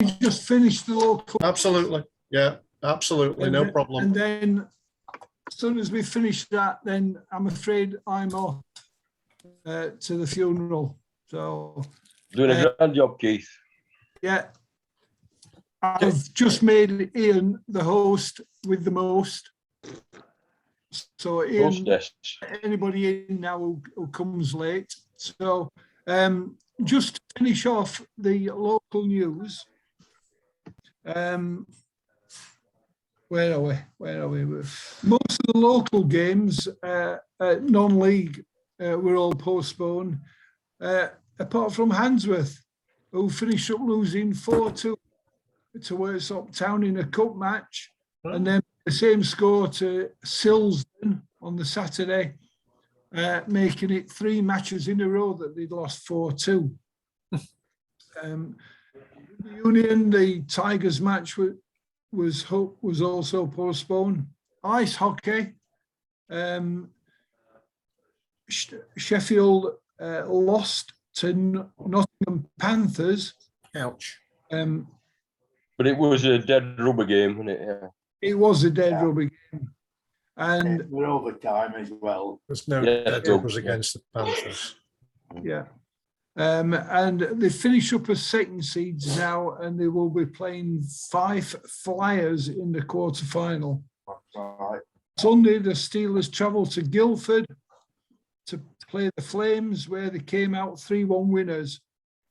just finish the local? Absolutely. Yeah, absolutely. No problem. And then as soon as we finish that, then I'm afraid I'm off to the funeral. So Doing a grand job, Keith. yeah, I've just made Ian the host with the most. So Ian, Hostess. anybody in now who comes late. So just to finish off the local news. Where are we? Most of the local games, non-league, were all postponed, apart from Handsworth, who finished up losing 4-2 to Worksop Town in a cup match, and then the same score to Silsden on the Saturday, making it 3 matches in a row that they'd lost 4-2. Union, the Tigers match was also postponed. Ice hockey, Sheffield lost to Nottingham Panthers. Ouch. But it was a dead rubber game, wasn't it? Yeah. It was a dead rubber game. And we're over time as well. There's no Yeah, dead rubbers against the Panthers. yeah. And they finish up as second seeds now, and they will be playing Fife Flyers in the quarterfinal. Right. Sunday, the Steelers travel to Guildford to play the Flames, where they came out 3-1 winners.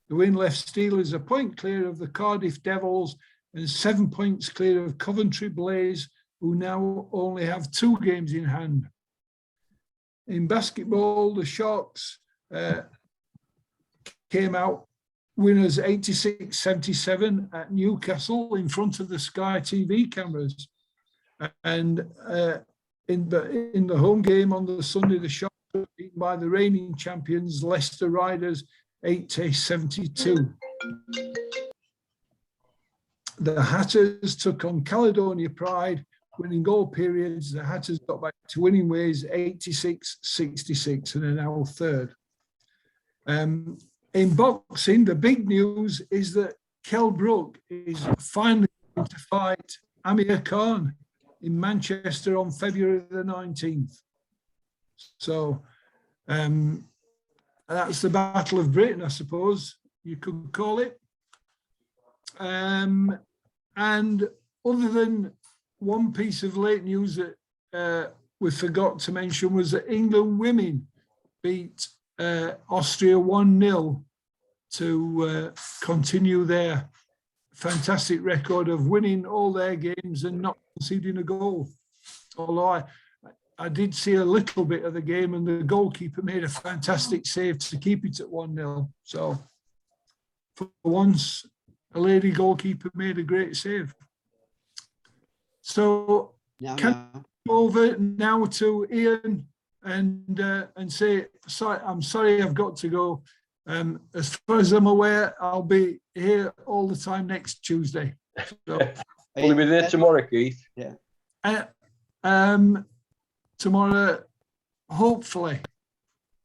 The win left Steelers a point clear of the Cardiff Devils and 7 points clear of Coventry Blaze, who now only have 2 games in hand. In basketball, the Sharks came out winners 86-77 at Newcastle in front of the Sky TV cameras. And in the home game on the Sunday, the Sharks were beaten by the reigning champions Leicester Riders 80-72. The Hatters took on Caledonia Pride, winning all periods. The Hatters got back to winning ways 86-66 and are now third. In boxing, the big news is that Kell Brook is finally going to fight Amir Khan in Manchester on February the 19th. So that's the Battle of Britain, I suppose you could call it. And other than one piece of late news that we forgot to mention was that England women beat Austria 1-0 to continue their fantastic record of winning all their games and not conceding a goal. Although I did see a little bit of the game, and the goalkeeper made a fantastic save to keep it at 1-0. So for once, a lady goalkeeper made a great save. So can I go over now to Ian and say, sorry, I'm sorry I've got to go. As far as I'm aware, I'll be here all the time next Tuesday. So, Will you be there tomorrow, Keith? Yeah. Tomorrow, hopefully.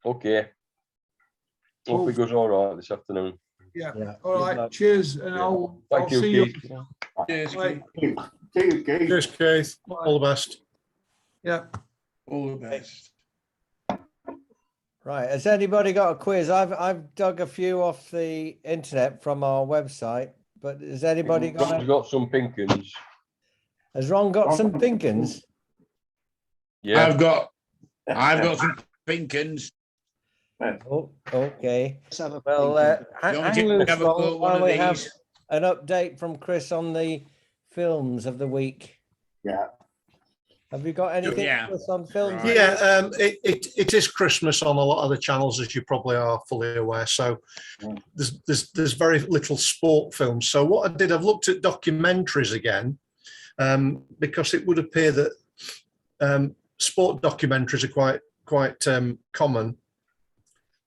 Okay. Hope it goes all right this afternoon. Yeah. All right. Cheers, and I'll Thank you, see Keith. you. Cheers, Bye. Cheers, Keith. All the best. Yeah. All the best. Right, has anybody got a quiz? I've dug a few off the internet from our website, but has anybody Ron's got some pinkins. Has Ron got some pinkins? Yeah. I've got some pinkins. Oh, okay. Let's have a Well, You want hang me to loose, have a Ron, go at one while of we have these? an update from Chris on the films of the week. Yeah. Have you got anything Yeah. Chris, on films? Right. Yeah, it is Christmas on a lot of the channels, as you probably are fully aware. So there's very little sport films. So what I did, I've looked at documentaries again, because it would appear that sport documentaries are quite common.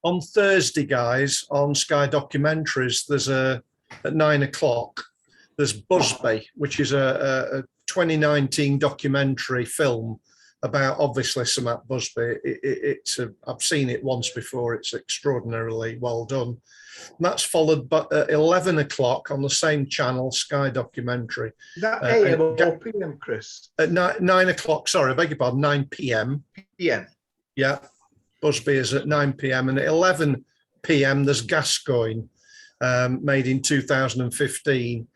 On Thursday, guys, on Sky Documentaries, there's at 9 o'clock, there's Busby, which is a 2019 documentary film about, obviously, Sir Matt Busby. I've seen it once before. It's extraordinarily well done. That's followed by 11 o'clock on the same channel, Sky Documentary. Is that Uh, AM and or PM, Chris? At 9 o'clock, sorry, I beg your pardon, 9 p.m. PM. Yeah, Busby is at 9 p.m. and at 11 p.m. there's Gascoigne, made in 2015.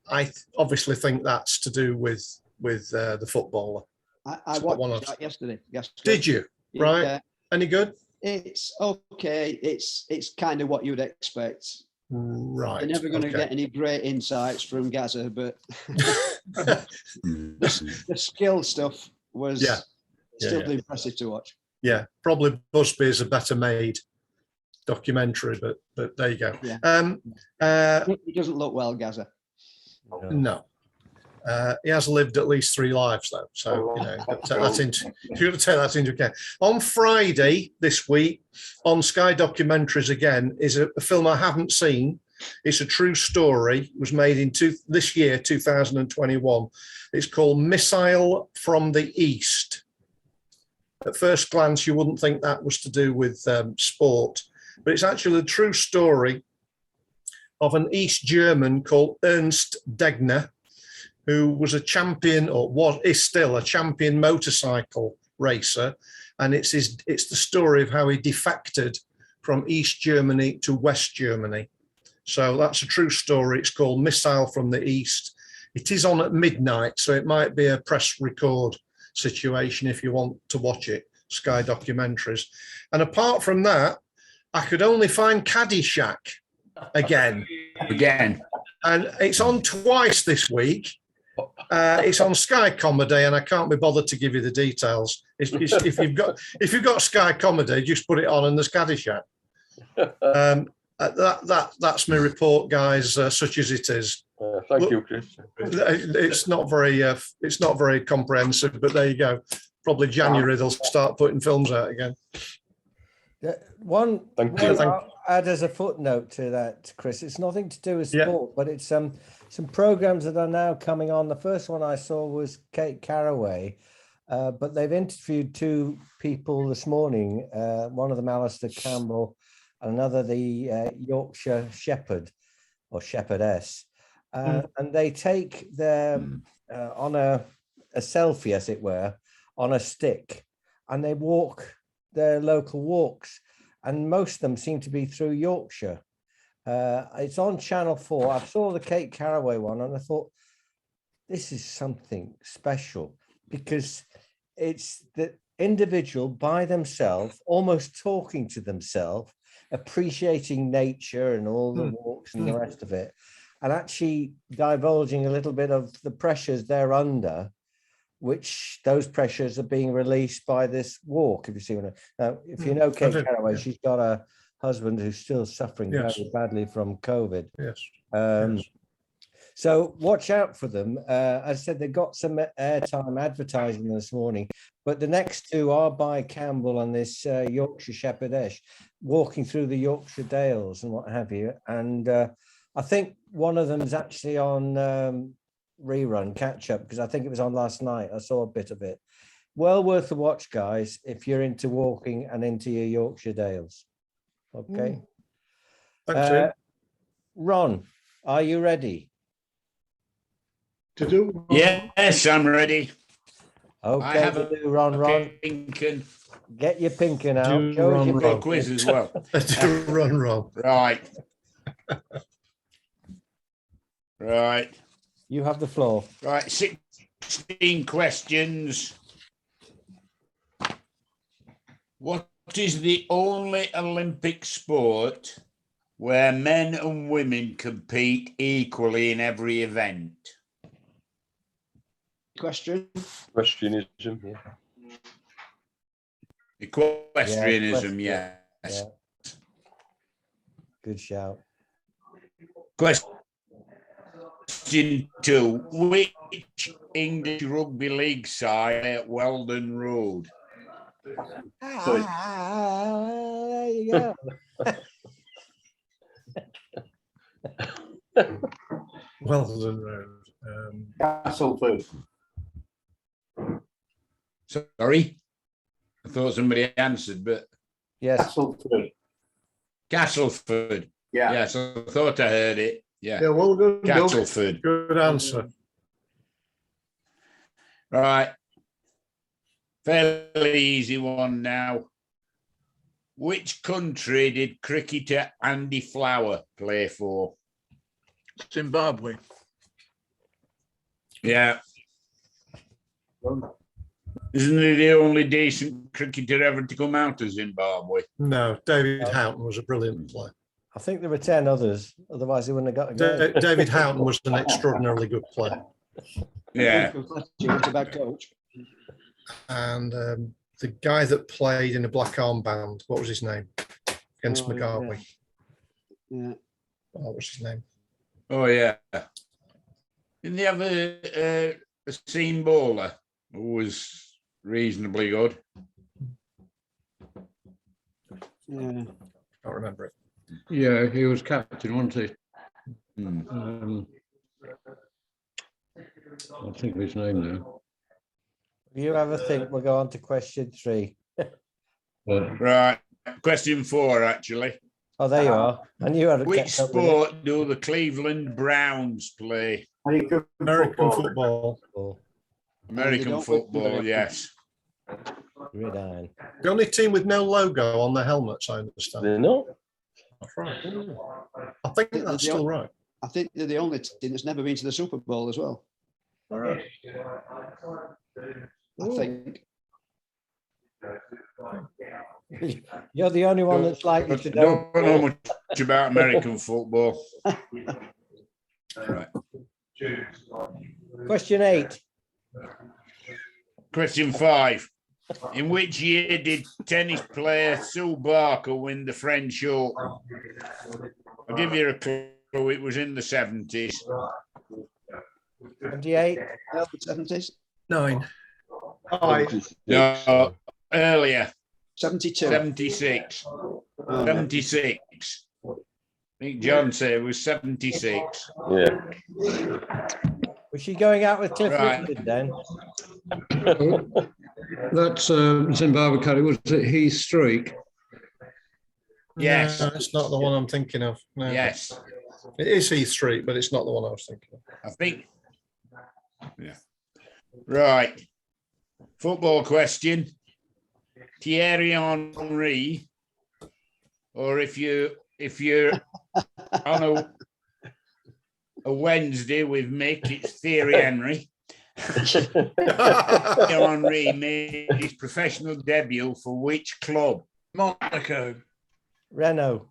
I obviously think that's to do with the footballer. I Spot one watched on. that yesterday. Yes. Did you? Right. Yeah, Any good? it's okay. It's kind of what you'd expect. Right. They're never going to okay. get any great insights from Gaza, but the skill stuff was Yeah. still Yeah. impressive to watch. Yeah, probably Busby is a better made documentary, but there you go. Yeah. He doesn't look well, Gaza. No. He has lived at least 3 lives though, so you know, you've got to take that into, you've got to take that into account. On Friday this week, on Sky Documentaries again, is a film I haven't seen. It's a true story. It was made in this year, 2021. It's called Missile from the East. At first glance, you wouldn't think that was to do with sport, but it's actually a true story of an East German called Ernst Degner, who was a champion, or is still a champion motorcycle racer. And it's the story of how he defected from East Germany to West Germany. So that's a true story. It's called Missile from the East. It is on at midnight, so it might be a press record situation if you want to watch it, Sky Documentaries. And apart from that, I could only find Caddyshack again. And it's on twice this week. It's on Sky Comedy, and I can't be bothered to give you the details. If you've got Sky Comedy, just put it on, and there's Caddyshack. That's my report, guys. Such as it is. Thank you, Chris. It's not very comprehensive, but there you go. Probably January they'll start putting films out again. One Thank you. I'll add as a footnote to that, Chris, it's nothing to do with Yeah. sport, but it's some programs that are now coming on. The first one I saw was Kate Caraway, but they've interviewed 2 people this morning. One of them, Alistair Campbell, and another, the Yorkshire Shepherd or Shepherdess. And they take them on a selfie, as it were, on a stick, and they walk their local walks, and most of them seem to be through Yorkshire. It's on Channel 4. I saw the Kate Caraway one, and I thought, this is something special, because it's the individual by themselves, almost talking to themselves, appreciating nature and all the walks and the rest of it, and actually divulging a little bit of the pressures they're under, which those pressures are being released by this walk. If you see what now, if you know Kate Caraway, she's got a husband who's still suffering very badly from COVID. Yes. So watch out for them. As I said, they got some airtime advertising this morning, but the next 2 are by Campbell and this Yorkshire Shepherdess, walking through the Yorkshire Dales and what have you. And I think one of them is actually on rerun, catch up, because I think it was on last night. I saw a bit of it. Well worth the watch, guys, if you're into walking and into your Yorkshire Dales. Okay. Thanks, Ron, are you ready? To do? Yes, I'm ready. Okay, have to do, Ron. Thinking Get your pinking out. Do Show us Ron your Ron. pinking. quiz as well. Run. Right. Right. You have the floor. Right. 16 questions. What is the only Olympic sport where men and women compete equally in every event? Question. Questionism. Yeah. Equestrianism, Yeah, yes. Yeah. Good shout. Question 2. Which English rugby league side at Weldon Road? There you go. Weldon Road. Castleford. Sorry? I thought somebody answered, but Yes. Castleford. Castleford. Yeah. Yes, I thought I heard it. Yeah, Yeah, well done, Doug. Castleford. Good answer. Right. Fairly easy one now. Which country did cricketer Andy Flower play for? Zimbabwe. Yeah. Isn't he the only decent cricketer ever to come out of Zimbabwe? No, David Houghton was a brilliant player. I think there were 10 others, otherwise they wouldn't have got a game. David Houghton was an extraordinarily good player. Yeah. What about coach? And the guy that played in a black armband, what was his name? Against Oh, yeah. Mugabe. Yeah. What was his name? Oh, yeah. Didn't they have a seam bowler who was reasonably good? Yeah. Can't remember it. Yeah, he was captain, wasn't he? Hmm. I'll think of his name now. You have a think, we'll go on to question 3. But Right. Question 4, actually. Oh, there you are. I knew I'd have Which kept up with it. sport do the Cleveland Browns play? American football. Oh, American don't football, work- yes. gridiron. The only team with no logo on their helmets, I understand. They know. That's right. I think that's still right. I think they're the only team that's never been to the Super Bowl as well. All right. I think. You're the only one that's likely to know. Don't know much about American football. Right. Question 8. Question 5. In which year did tennis player Sue Barker win the French Open? I'll give you a clue. It was in the 70s. 28. 70s? 9. No, earlier. 72. 76. 76. I think John said it was 76. Yeah. Was she going out with Cliff Right. Richard then? that's Zimbabwe country. Was it Heath Streak? Yes. No, it's not the one I'm thinking of. No. Yes. It is Heath Street, but it's not the one I was thinking of. I think. Yeah. Right. Football question. Thierry Henry, or if you're on a Wednesday with Mick, it's Thierry Henry. Henry made his professional debut for which club? Monaco. Renault.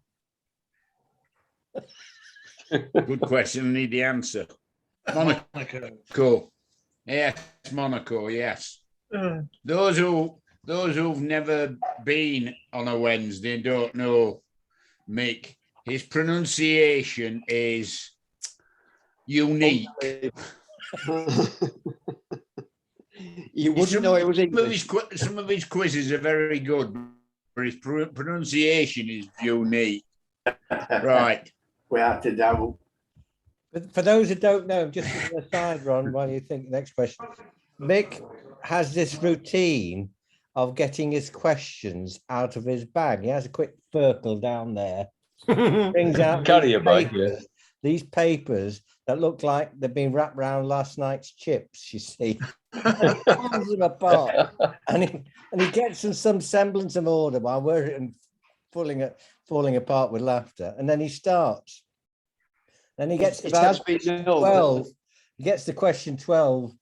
Good question. I need the answer. Monaco. Monaco. Yes, Monaco. Yes. Those who've never been on a Wednesday and don't know Mick, his pronunciation is unique. You wouldn't know it was English. Some of his quizzes are very good, but his pronunciation is unique. Right. We have to double. But for those who don't know, just as an aside, Ron, while you think next question, Mick has this routine of getting his questions out of his bag. He has a quick circle down there, brings out Carry a bag, papers, these papers that look like they've been wrapped around last night's chips, you see. Pulls them apart, and he gets in some semblance of order while we're falling apart with laughter, and then he starts. Then he gets to It has about been known. 12. He gets to question 12,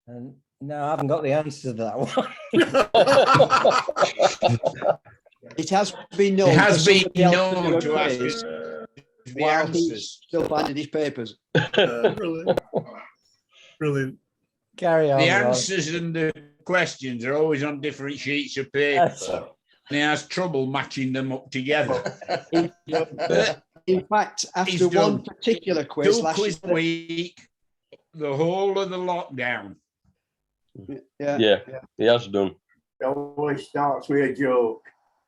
and no, I haven't got the answer to that one. It has been known. It has for been somebody else known do a to ask quiz us the while he's answers. still finding his papers. Brilliant. Brilliant. Carry on. The Ron. answers and the questions are always on different sheets of paper, Yes. and he has trouble matching them up together. In fact, after He's one done particular quiz Two last quiz year, week, the whole of the lockdown. Yeah, he has done. It always starts with a joke.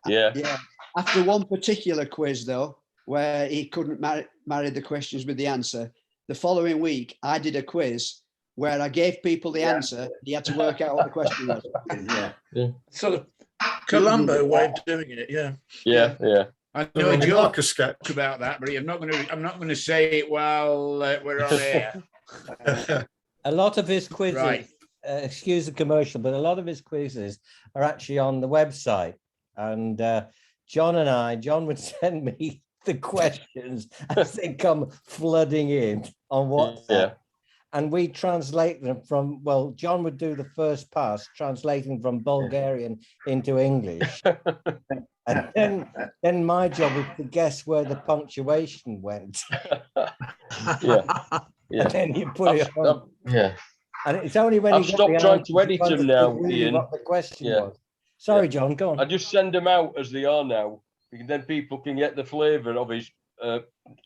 Yeah. yeah. After one particular quiz, though, where he couldn't marry the questions with the answer, the following week I did a quiz where I gave people the answer. He had to work out what the question was. Yeah. Sort of Colombo way of doing it, yeah. Yeah, yeah. I know a Like joke a sketch. about that, but I'm not going to say it while we're on air. A lot of his quizzes, Right. excuse the commercial, but a lot of his quizzes are actually on the website. And John would send me the questions as they come flooding in on WhatsApp. Yeah. And we translate them from, well, John would do the first pass, translating from Bulgarian into English. And then my job was to guess where the punctuation went. Yeah. And Yeah. then you put it on. Yeah. And it's only when I've you got the stopped trying answers to you edit them understood now, really Ian. what the question Yeah. was. Sorry, John, go on. I just send them out as they are now. Then people can get the flavour of his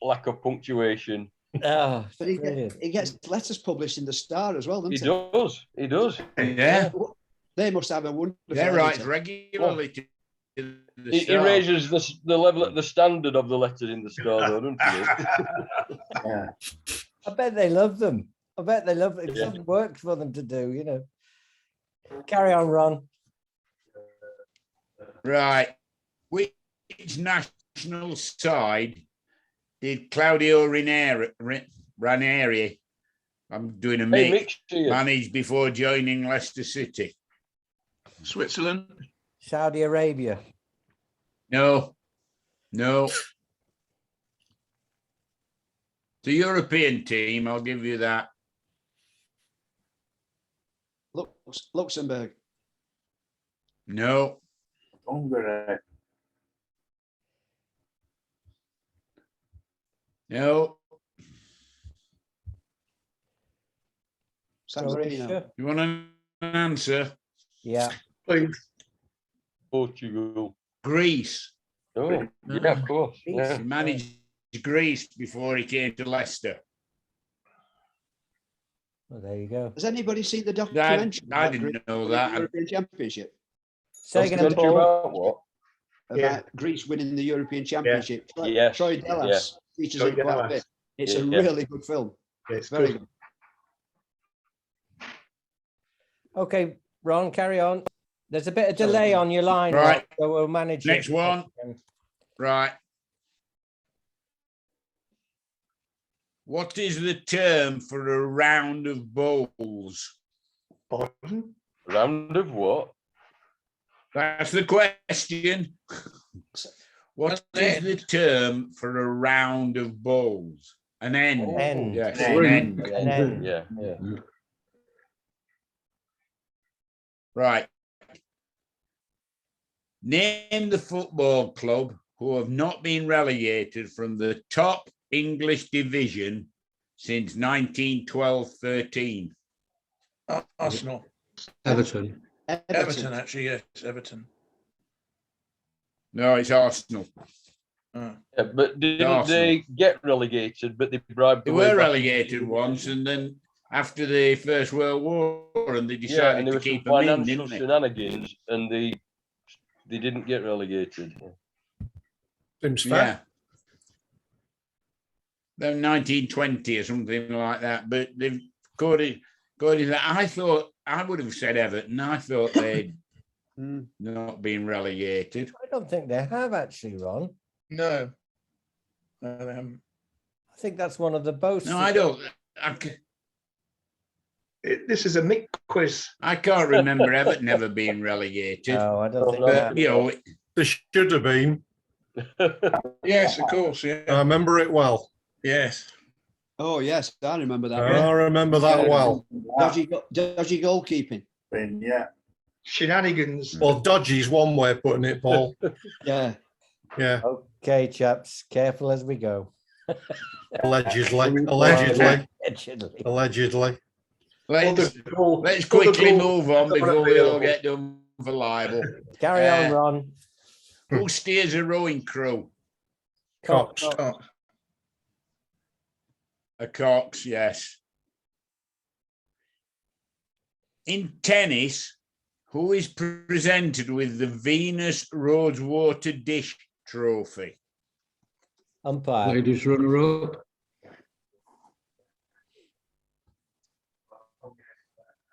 lack of punctuation. Oh, But he brilliant. gets letters published in the Star as well, He doesn't he? does. He does. Yeah. They must have a wonderful They write editor. regularly to the He Star. raises the level, the standard of the letters in the Star, though, doesn't he? Yeah. I bet they love them. I bet they love it. It's Yeah. some work for them to do, you know. Carry on, Ron. Right. Which national side did Claudio Ranieri, I'm doing a Hey, mix, Mick's here. manage before joining Leicester City? Switzerland. Saudi Arabia. No. The European team, I'll give you that. Luxembourg. No. Hungary. No. San Marino. Croatia. You want an answer? Yeah. Portugal. Greece. Oh, yeah, of course. Yeah. He managed Greece before he came to Leicester. Well, there you go. Has anybody seen the documentary? I about didn't Greece know winning that. the European Championship. Say What's the again, country Paul. about what? About Greece winning the European Championship. Yes, Troy Dallas features it quite a bit. It's a Yeah. really good film. It's Very good. good. Okay, Ron, carry on. There's a bit of delay on your line, Right. Ron, so we'll manage it. Next one. Right. What is the term for a round of bowls? Pardon? Round of what? That's the question. What is the term for a round of bowls? An end. End. Yes, End. an end. An end. Yeah. Right. Name the football club who have not been relegated from the top English division since 1912-13. Arsenal. Everton. Everton, actually, yes, Everton. No, it's Arsenal. Oh. Yeah, but didn't Arsenal. they get relegated? But they bribed. They their way were back relegated into- once, and then after the First World War, and they Yeah, decided and there to were some keep them in, financial didn't they? shenanigans, and they didn't get relegated. Seems fair. Yeah. They're 1920 or something like that, but they've got it. I thought I would have said Everton. I thought they'd not been relegated. I don't think they have actually, Ron. No. No, they haven't. I think that's one of the boasts. No, I don't. This is a Mick quiz. I can't remember Everton ever being relegated. No, I don't think no. they But have. you know, There should have been. Yes, of course. Yeah. I remember it well. Yes. Oh, yes, I remember that. I remember that well. Dodgy goalkeeping. Yeah. Shenanigans. Well, dodgy's one way of putting it, Paul. Yeah. Yeah, Okay, chaps, careful as we go. allegedly. Allegedly. let's quickly move on before we all get done for libel. Carry on, Ron. Who steers a rowing crew? Cox. Oh, A Cox, yes. In tennis, who is presented with the Venus Rosewater Dish Trophy? Umpire. Ladies runner-up.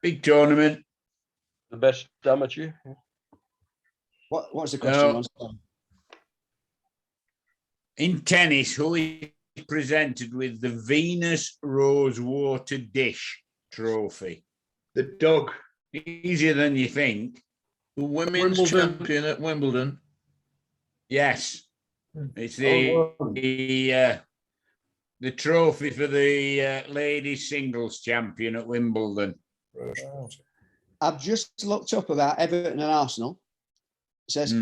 Big tournament. The best amateur. What's the question? No. once again? In tennis, who is presented with the Venus Rosewater Dish trophy? The dog. Easier than you think. The women's Wimbledon. champion at Wimbledon. Yes. It's Oh, the trophy for the ladies singles champion at Wimbledon. I've just looked up about Everton and Arsenal. It says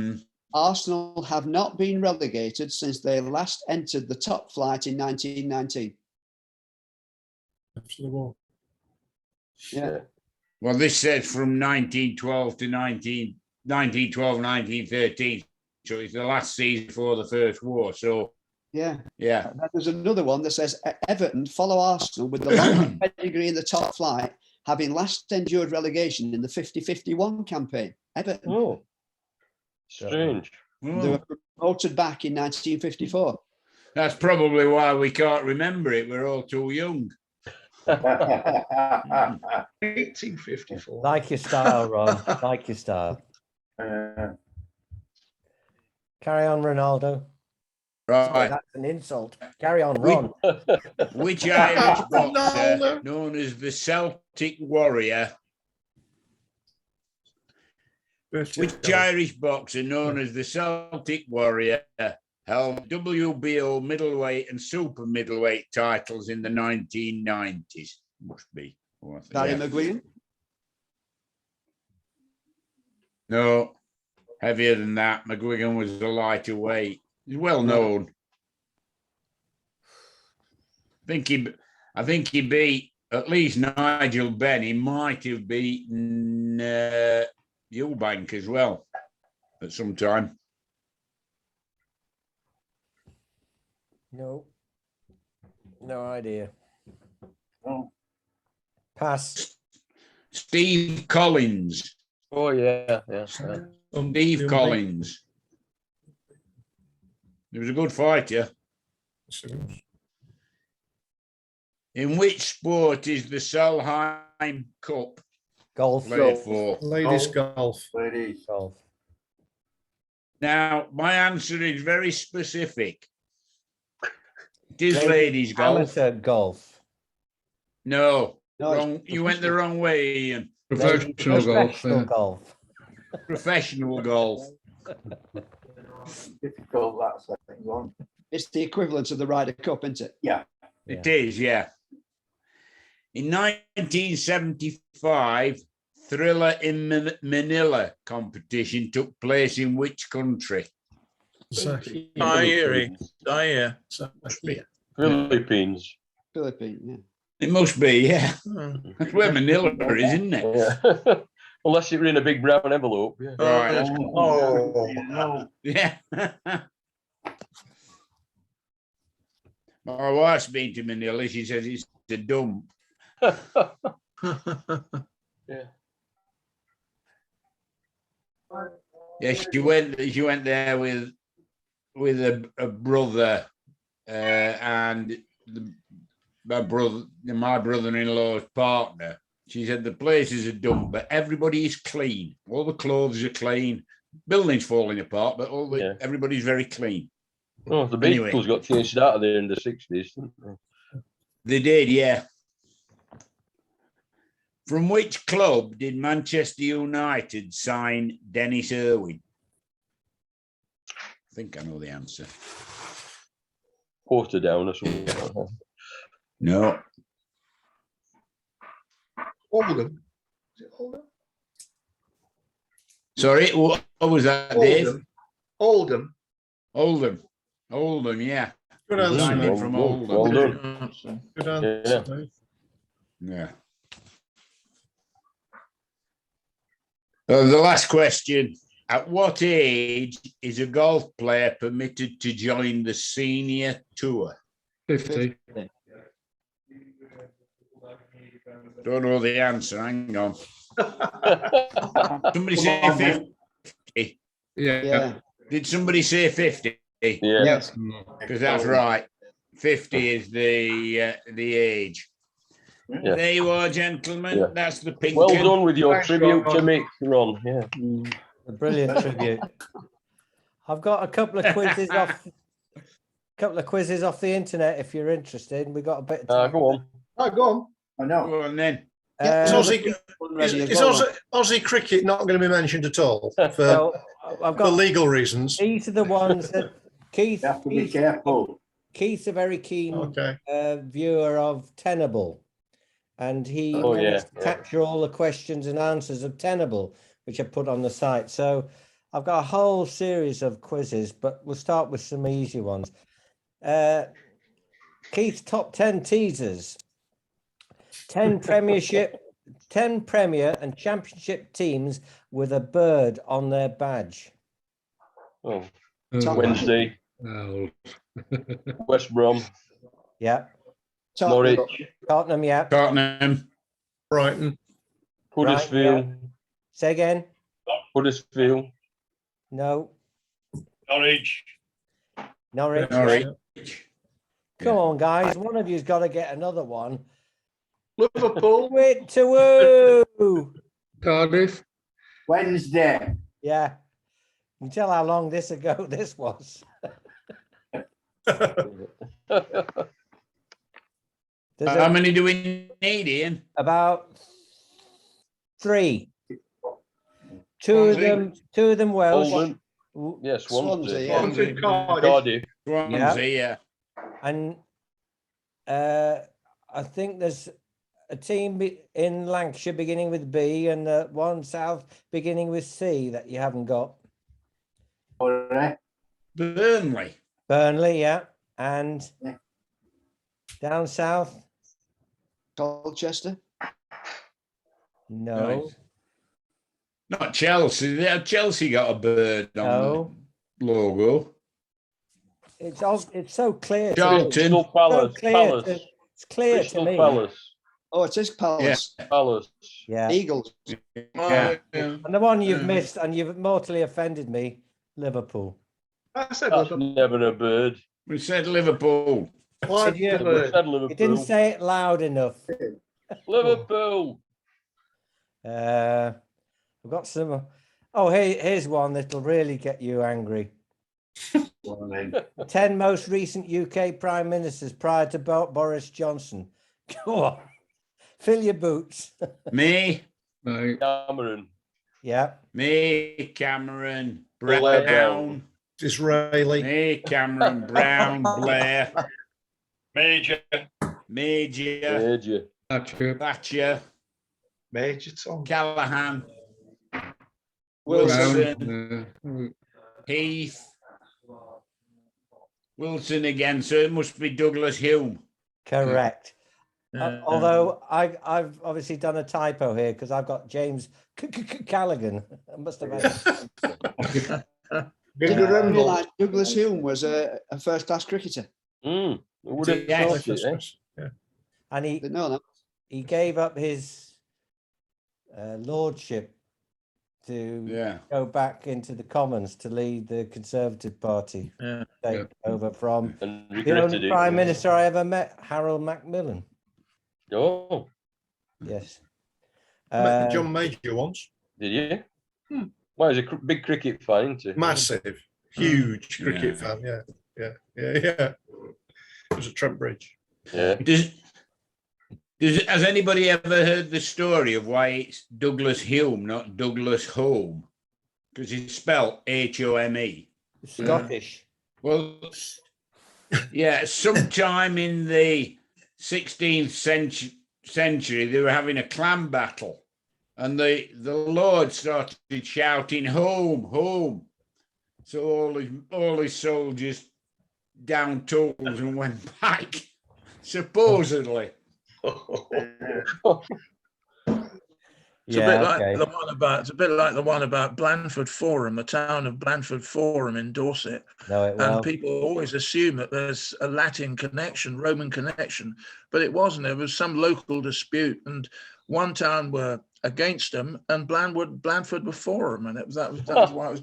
Arsenal have not been relegated since they last entered the top flight in 1919. Yeah. Well, this says from 1912 to 1912, 1913. So it's the last season before the First War. So, Yeah. yeah. And there's another one that says Everton follow Arsenal with the longest pedigree in the top flight, having last endured relegation in the 50-51 campaign. Everton. Oh, strange. They Oh, were promoted back in 1954. that's probably why we can't remember it. We're all too young. 1854. Like your style, Ron. Like your style. Carry on, Ronaldo. Sorry, Right. that's an insult. Carry on, Ron. Which Irish boxer known as the Celtic Warrior? Which Irish boxer known as the Celtic Warrior held WBO middleweight and super middleweight titles in the 1990s? Must be. Oh, I think- Barry yeah. McGuigan. No, heavier than that. McGuigan was a lighter weight. He's well known. I think he beat at least Nigel Benn. He might have beaten Eubank as well at some time. No. No idea. Oh. Pass. Steve Collins. Oh, yeah. Steve Collins. He was a good fighter. In which sport is the Solheim Cup Golf. played for? Ladies golf. Ladies. Golf. Now, my answer is very specific. It is ladies golf. Amateur golf. No, No, it's wrong. You went the wrong way, Ian. Professional golf. Professional Yeah. golf. Professional golf. Difficult, that second one. It's the equivalent of the Ryder Cup, isn't it? Yeah. It is, yeah. In 1975, Thriller in Manila competition took place in which country? Zaire. Philippines. Philippines, yeah. It must be, yeah. That's where Manila is, isn't it? Yeah. Unless it were in a big brown envelope. Yeah. Right. Oh, no. Yeah. My wife's been to Manila. She says it's a dump. Yeah. Yeah, she went there with a brother and my brother-in-law's partner. She said the place is a dump, but everybody is clean. All the clothes are clean. Building's falling apart, but everybody's very clean. Oh, the Anyway. Beatles got changed out of there in the 60s. didn't they? They did, yeah. From which club did Manchester United sign Dennis Irwin? I think I know the answer. Portadown or something. No. Oldham. Is it Oldham? Sorry, what was that, Dave? Oldham. Oldham. Oldham, yeah. Good Signed answer. him from Well Oldham. done. Good answer. Dave. Yeah. The last question. At what age is a golf player permitted to join the senior tour? 50. Don't know the answer. Hang on. Somebody say 50. Yeah. Yeah. Did somebody say 50? Yeah. Yes. Because that's right. 50 is the age. Yeah. There you are, gentlemen. Yeah. That's the pink. Well done with your Thanks, tribute to Ron. Mick, Ron. Yeah. A brilliant tribute. I've got a couple of quizzes off couple of quizzes off the internet if you're interested. We got a bit. Of time. Go on. Oh, go on. I know. Go on then. Is Uh, Aussie cricket not going to be mentioned at all for, so I've for got legal reasons? these are the ones that Keith. You have to be careful. Keith's a very keen Okay. viewer of Tenable, and he Oh, yeah, managed to capture all the questions and answers of Tenable, which I put on the site. So I've got a whole series of quizzes, but we'll start with some easy ones. Keith's top 10 teasers. 10 premiership, 10 premier and championship teams with a bird on their badge. Oh, Oh, Wednesday, well, West Brom, Yeah. Norwich, Tottenham, yeah. Tottenham. Brighton. Huddersfield, Say again. Huddersfield, No. Norwich. Norwich. Norwich. Come on, guys. One of you's got to get another one. Liverpool. Wait to woo. Cardiff. Wednesday. Yeah. You can tell how long this ago this was. There's How many do we need, Ian? about 3. Two of them Welsh. Oldham, W- yes, Swansea, Swansea, yeah. Swansea, Cardiff. Cardiff, Swansea, yeah. And I think there's a team in Lancashire beginning with B and one south beginning with C that you haven't got. Alright. Burnley. Burnley, yeah. And Yeah. down south, Colchester. no. Right. Not Chelsea. Chelsea got a bird on No. the logo. It's so clear. to me. Charlton. Crystal Palace, So clear Palace, it's clear Crystal to me. Palace, Oh, it is Palace. Palace. Yeah. Eagles. Yeah. And the one you've missed and you've mortally offended me, Liverpool. I said That's Liverpool. never a bird. We said Liverpool. Why Did you? We bird? said You didn't Liverpool. say it loud enough. Liverpool. I've got some. Oh, here's one that'll really get you angry. 10 most recent UK prime ministers prior to Boris Johnson. Go on, fill your boots. Me, No. Cameron. Yeah, me, Cameron, Blair Brown. Disraeli. Me, Cameron, Brown, Blair, Major. Major, Major. Thatcher. Thatcher, Major Tom. Callahan, Wilson. Wilson, Heath, Wilson again. So it must be Douglas Hume. correct. Although I've obviously done a typo here because I've got James Callaghan. I must have had. Good Yeah. Remble. Realise Douglas Hume was a first-class cricketer. Mm. Who would have Yes. thought it, eh? And Didn't know that. he gave up his lordship to Yeah. go back into the Commons to lead the Conservative Party. Yeah. Take over from And the regretted only it. Prime Minister I ever met, Harold Macmillan. Oh, Yes. I met Um, John Major once. did you? Well, he's a big cricket fan, isn't he? Massive, huge Yeah. cricket fan. Yeah. It was at Trent Bridge. Yeah. Has anybody ever heard the story of why it's Douglas Hume, not Douglas Home? Because it's spelled Home. Scottish. Well, yeah, sometime in the 16th century, they were having a clan battle, and the Lord started shouting, "Home, home!" So all his soldiers down tools and went back, supposedly. It's a Yeah, bit like okay. the one about Blandford Forum, the town of Blandford Forum in Dorset. No, it And well. people always assume that there's a Latin connection, Roman connection, but it wasn't. There was some local dispute, and one town were against them, and Blandford were for them, and that was why it was.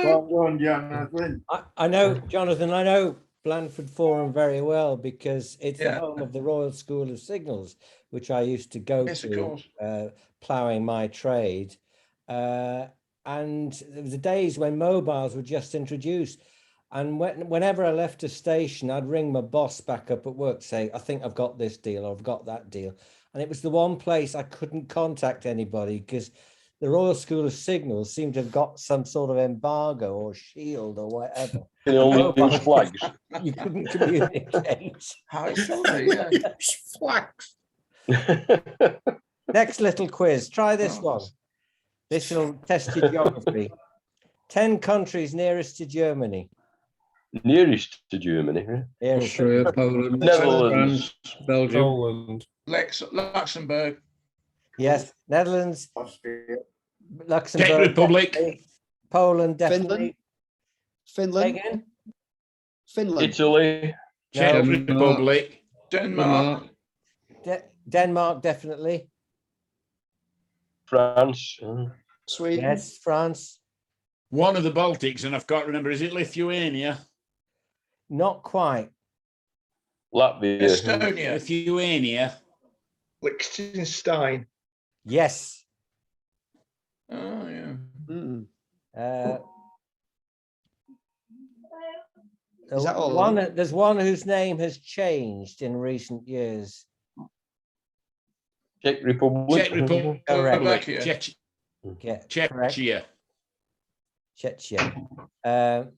Well done, Jonathan. I know, Jonathan, I know Blandford Forum very well because it's the Yeah. home of the Royal School of Signals, which I used to go Yes, of to, course. ploughing my trade. And there was the days when mobiles were just introduced. And whenever I left a station, I'd ring my boss back up at work, say, I think I've got this deal or I've got that deal. And it was the one place I couldn't contact anybody because the Royal School of Signals seemed to have got some sort of embargo or shield or whatever. They only use flags. You couldn't communicate. High soldier, yeah. Flags. Next little quiz. Try this one. This will test your geography. 10 countries nearest to Germany. Nearest to Germany. Huh? Nearest. Austria, Poland, Netherlands. France, Belgium. Poland. Luxembourg. Yes, Netherlands, Austria. Luxembourg, Czech Republic. definitely. Poland, definitely. Finland. Again? Finland. Italy. Czech No. Republic. Denmark. Denmark, definitely. France. Sweden. Yes, France. One of the Baltics, and I've got to remember, is it Lithuania? Not quite. Latvia. Estonia. Lithuania. Liechtenstein. Yes. Oh, yeah. Mm. So Is that all of them? there's one whose name has changed in recent years. Czech Republic. Czech Republic. Slovakia. Yeah, correct. Czechia. Czechia.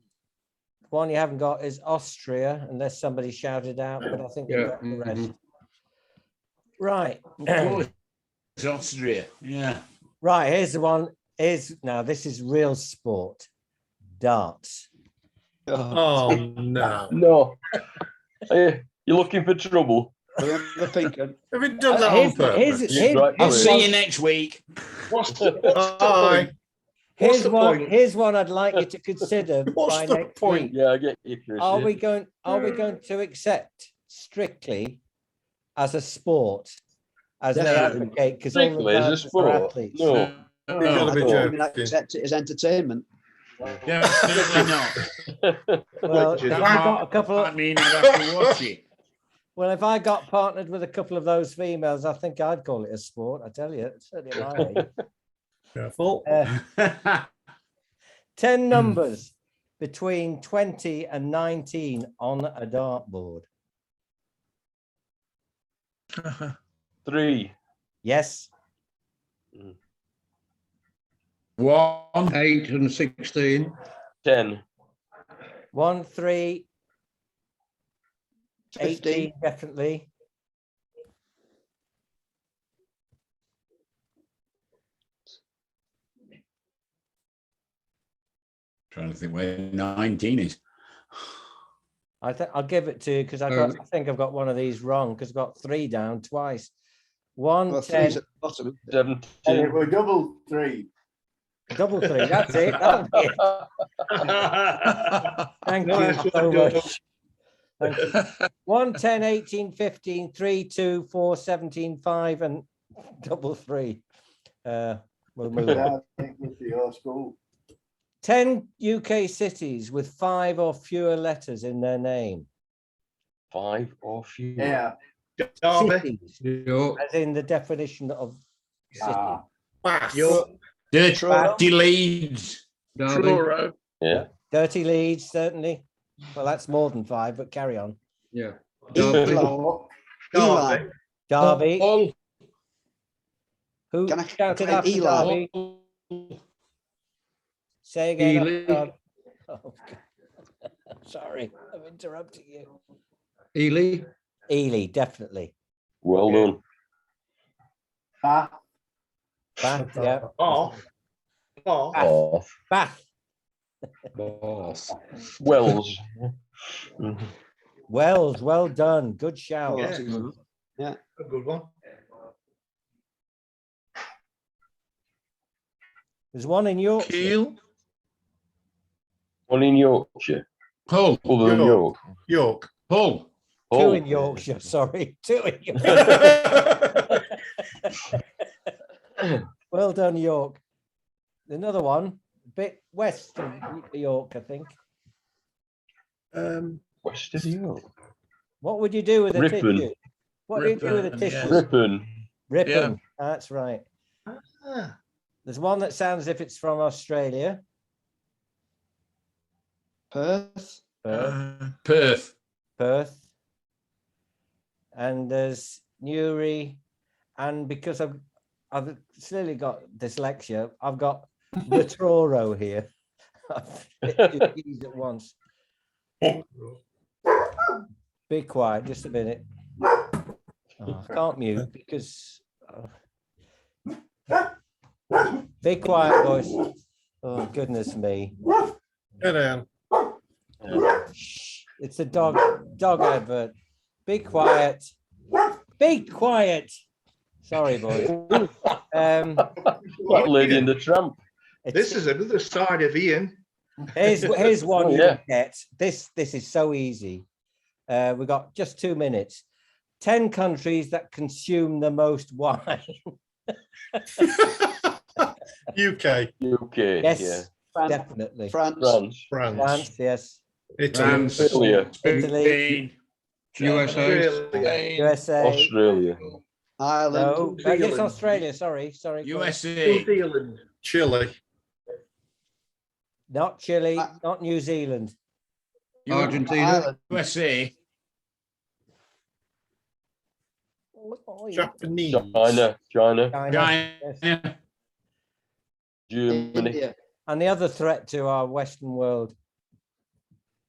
One you haven't got is Austria, unless somebody shouted out, but I think we've Yeah, got the rest. mhm. Right. Of course, it's Austria. Yeah. Right, here's the one. Now this is real sport. Darts. Oh, no. No. You're looking for trouble. The pink one. Have you done that on purpose? I'll see you next week. What's the Bye. point? What's the point? Here's one I'd like you to consider What's by the next point? week. Yeah, I get you, Chris. Are yeah. we going to accept strictly as a sport as they Definitely. advocate? Because all the Strictly as a dancers are sport? athletes. No. You I gotta be don't even joking. accept it as entertainment. Definitely not. Well, That if I might- got a couple I of, mean, I'd have to watch it. well, if I got partnered with a couple of those females, I think I'd call it a sport. I tell you, certainly at my age. Careful. 10 numbers between 20 and 19 on a dartboard. 3. Yes. 1, 8 and 16. 10. 1, 3, 18, 15. definitely. trying to think where 19 is. I'll give it to you because I think I've got one of these wrong because I've got 3 down twice. 1, Well, 10, three's at the bottom. 17. And it was double 3. double 3. That's it. That'll be it. Thank you Nice so one, Joe. much. Thank you. 1, 10, 18, 15, 3, 2, 4, 17, 5, and double 3. We'll move on. I think it was your school. 10 UK cities with 5 or fewer letters in their name. 5 or fewer. Yeah. Derby. Cities, York. as in the definition of city. Ah. York. Dirty Leeds. Derby. Truro. Yeah. Dirty Leeds, certainly. Well, that's more than 5, but carry on. Yeah. Derby. Hello. Eli. Derby. Hull. Who Can I shouted claim after Eli? Derby? Say again. Ely. after Derby. Oh, God. Sorry, I'm interrupting you. Ely. Ely, definitely. Well done. Ah. Bath, yeah. Off. Off. Bath. Boss. Wells. Wells, well done. Good Oh, shout. that's a good one. A good one. There's one in Yorkshire. Kiel. One in Yorkshire. Hull. Other than York. York. Hull. 2 Hull. in Yorkshire, sorry. 2 in Yorkshire. Well done, York. Another one, a bit west of York, I think. West of York. What would you do with a Ripon. tissue? What do you do with a Ripon, tissue? yes. Ripon. Ripon, that's right. Ah, There's one that sounds as if it's from Australia. Perth. Perth. Perth. And there's Newry. And because I've clearly got dyslexia, I've got the Truro here. I've hit two keys at once. Be quiet, just a minute. Oh, I can't mute because. Be quiet, boys. Oh, goodness me. Get down. It's a dog advert. Be quiet. Be quiet. Sorry, boys. That Lady and the Tramp. This is another side of Ian. Here's one Oh, you yeah. can get. This is so easy. We've got just 2 minutes. 10 countries that consume the most wine. UK, UK. Yes, Yeah. definitely. France. France. France, France, yes. Italy, France, Australia. Italy, Spain, USA. Really? USA. Australia. Ireland. No, New yes, Zealand. Australia. Sorry. Go on. New USA, Zealand. Chile, Not Chile, not New Zealand. Argentina. Ireland. USA, Japanese, China. China. China, Yes. Germany. India. And the other threat to our Western world.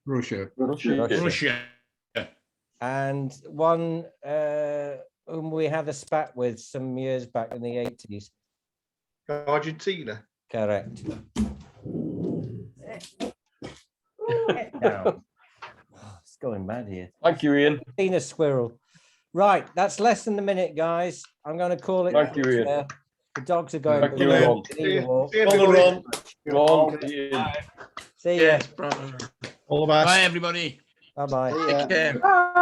Russia. Russia. Russia, And one whom we had a spat with some years back in the 80s. Argentina. Correct. Now, it's going mad here. Thank you, Ian. Seen a squirrel. Right, that's less than a minute, guys. I'm going to call it. Thank you, Ian. The dogs are going. Thank for you, a Ian. walk. Need a walk. See Follow everybody. on, Go on, Ian. See ya. Yes, brother. all the best. bye everybody. Bye bye. See ya. Take care.